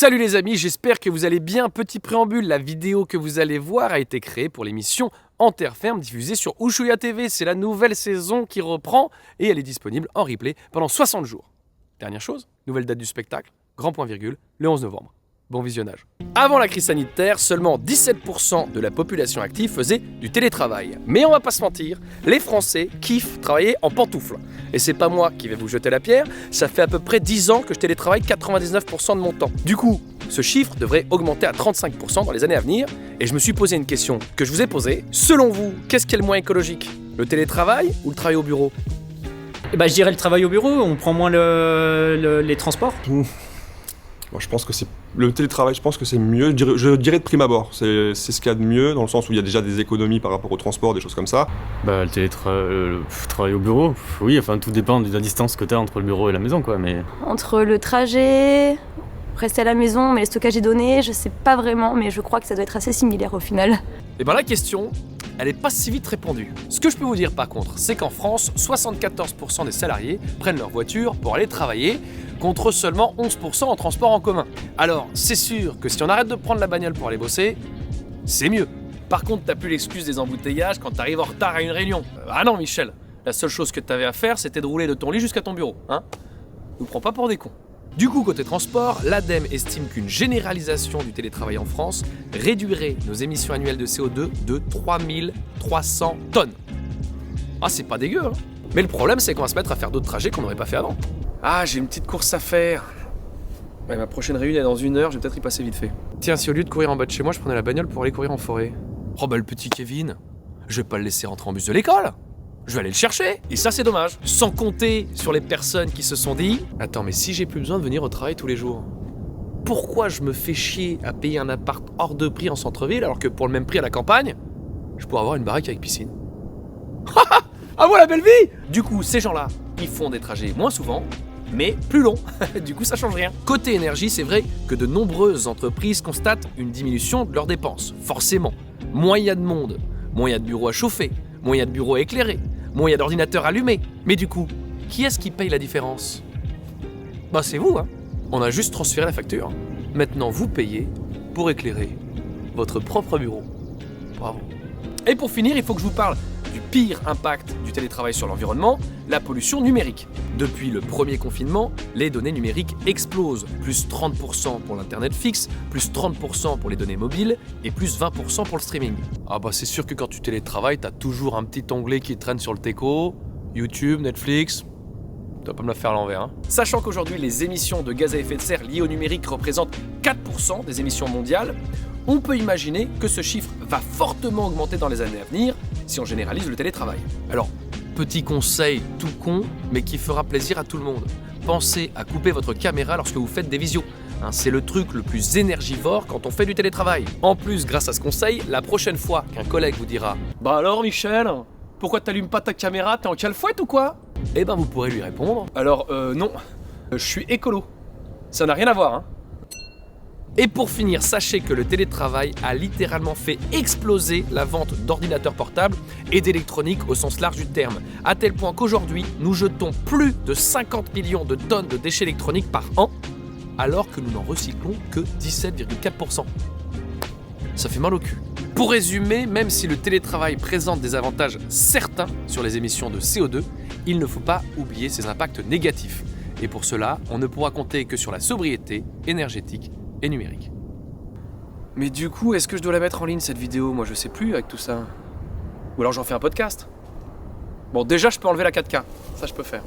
Salut les amis, j'espère que vous allez bien. Petit préambule, la vidéo que vous allez voir a été créée pour l'émission En Terre Ferme diffusée sur Ushuaïa TV. C'est la nouvelle saison qui reprend et elle est disponible en replay pendant 60 jours. Dernière chose, nouvelle date du spectacle, grand point virgule, le 11 novembre. Bon visionnage. Avant la crise sanitaire, seulement 17% de la population active faisait du télétravail. Mais on va pas se mentir, les Français kiffent travailler en pantoufles. Et c'est pas moi qui vais vous jeter la pierre, ça fait à peu près 10 ans que je télétravaille 99% de mon temps. Du coup, ce chiffre devrait augmenter à 35% dans les années à venir. Et je me suis posé une question que je vous ai posée. Selon vous, qu'est-ce qui est le moins écologique? Le télétravail ou le travail au bureau? Je dirais le travail au bureau, on prend moins les transports. Moi, je pense que c'est le télétravail, je pense que c'est mieux. Je dirais de prime abord. C'est ce qu'il y a de mieux, dans le sens où il y a déjà des économies par rapport au transport, des choses comme ça. Le travail au bureau, oui, enfin tout dépend de la distance que tu as entre le bureau et la maison, quoi. Mais entre le trajet, rester à la maison, mais le stockage des données, je sais pas vraiment, mais je crois que ça doit être assez similaire au final. Et bien la question, elle n'est pas si vite répondue. Ce que je peux vous dire par contre, c'est qu'en France, 74% des salariés prennent leur voiture pour aller travailler, contre seulement 11% en transport en commun. Alors, c'est sûr que si on arrête de prendre la bagnole pour aller bosser, c'est mieux. Par contre, t'as plus l'excuse des embouteillages quand t'arrives en retard à une réunion. Ah non, Michel, la seule chose que t'avais à faire, c'était de rouler de ton lit jusqu'à ton bureau, hein? Nous prends pas pour des cons. Du coup, côté transport, l'ADEME estime qu'une généralisation du télétravail en France réduirait nos émissions annuelles de CO2 de 3300 tonnes. Ah, c'est pas dégueu, hein? Mais le problème, c'est qu'on va se mettre à faire d'autres trajets qu'on n'aurait pas fait avant. Ah, j'ai une petite course à faire. Ouais, ma prochaine réunion est dans 1 heure, je vais peut-être y passer vite fait. Tiens, si au lieu de courir en bas de chez moi, je prenais la bagnole pour aller courir en forêt. Oh bah le petit Kevin, je vais pas le laisser rentrer en bus de l'école. Je vais aller le chercher. Et ça, c'est dommage. Sans compter sur les personnes qui se sont dit « Attends, mais si j'ai plus besoin de venir au travail tous les jours, pourquoi je me fais chier à payer un appart hors de prix en centre-ville alors que pour le même prix à la campagne, je pourrais avoir une baraque avec piscine ?» Ah ouais, la belle vie! Du coup, ces gens-là, ils font des trajets moins souvent, mais plus long. Du coup, ça change rien. Côté énergie, c'est vrai que de nombreuses entreprises constatent une diminution de leurs dépenses. Forcément. Moins il y a de monde, moins il y a de bureaux à chauffer, moins il y a de bureaux à éclairer, moins il y a d'ordinateurs allumés. Mais du coup, qui est-ce qui paye la différence? Bah c'est vous, hein. On a juste transféré la facture. Maintenant, vous payez pour éclairer votre propre bureau. Bravo. Et pour finir, il faut que je vous parle du pire impact du télétravail sur l'environnement, la pollution numérique. Depuis le premier confinement, les données numériques explosent. Plus 30% pour l'internet fixe, plus 30% pour les données mobiles et plus 20% pour le streaming. Ah bah c'est sûr que quand tu télétravailles, t'as toujours un petit onglet qui traîne sur le teco, YouTube, Netflix. Tu vas pas me la faire à l'envers, hein. Sachant qu'aujourd'hui, les émissions de gaz à effet de serre liées au numérique représentent 4% des émissions mondiales, on peut imaginer que ce chiffre va fortement augmenter dans les années à venir si on généralise le télétravail. Alors, petit conseil tout con, mais qui fera plaisir à tout le monde. Pensez à couper votre caméra lorsque vous faites des visios. C'est le truc le plus énergivore quand on fait du télétravail. En plus, grâce à ce conseil, la prochaine fois qu'un collègue vous dira « Bah alors Michel, pourquoi t'allumes pas ta caméra? T'es en calfouette ou quoi ?» Eh ben vous pourrez lui répondre « Alors non, je suis écolo. Ça n'a rien à voir, hein. » Et pour finir, sachez que le télétravail a littéralement fait exploser la vente d'ordinateurs portables et d'électronique au sens large du terme, à tel point qu'aujourd'hui, nous jetons plus de 50 millions de tonnes de déchets électroniques par an, alors que nous n'en recyclons que 17,4%. Ça fait mal au cul. Pour résumer, même si le télétravail présente des avantages certains sur les émissions de CO2, il ne faut pas oublier ses impacts négatifs. Et pour cela, on ne pourra compter que sur la sobriété énergétique et numérique. Mais du coup, est-ce que je dois la mettre en ligne cette vidéo? Moi je sais plus avec tout ça. Ou alors j'en fais un podcast. Bon, déjà je peux enlever la 4K, ça je peux faire.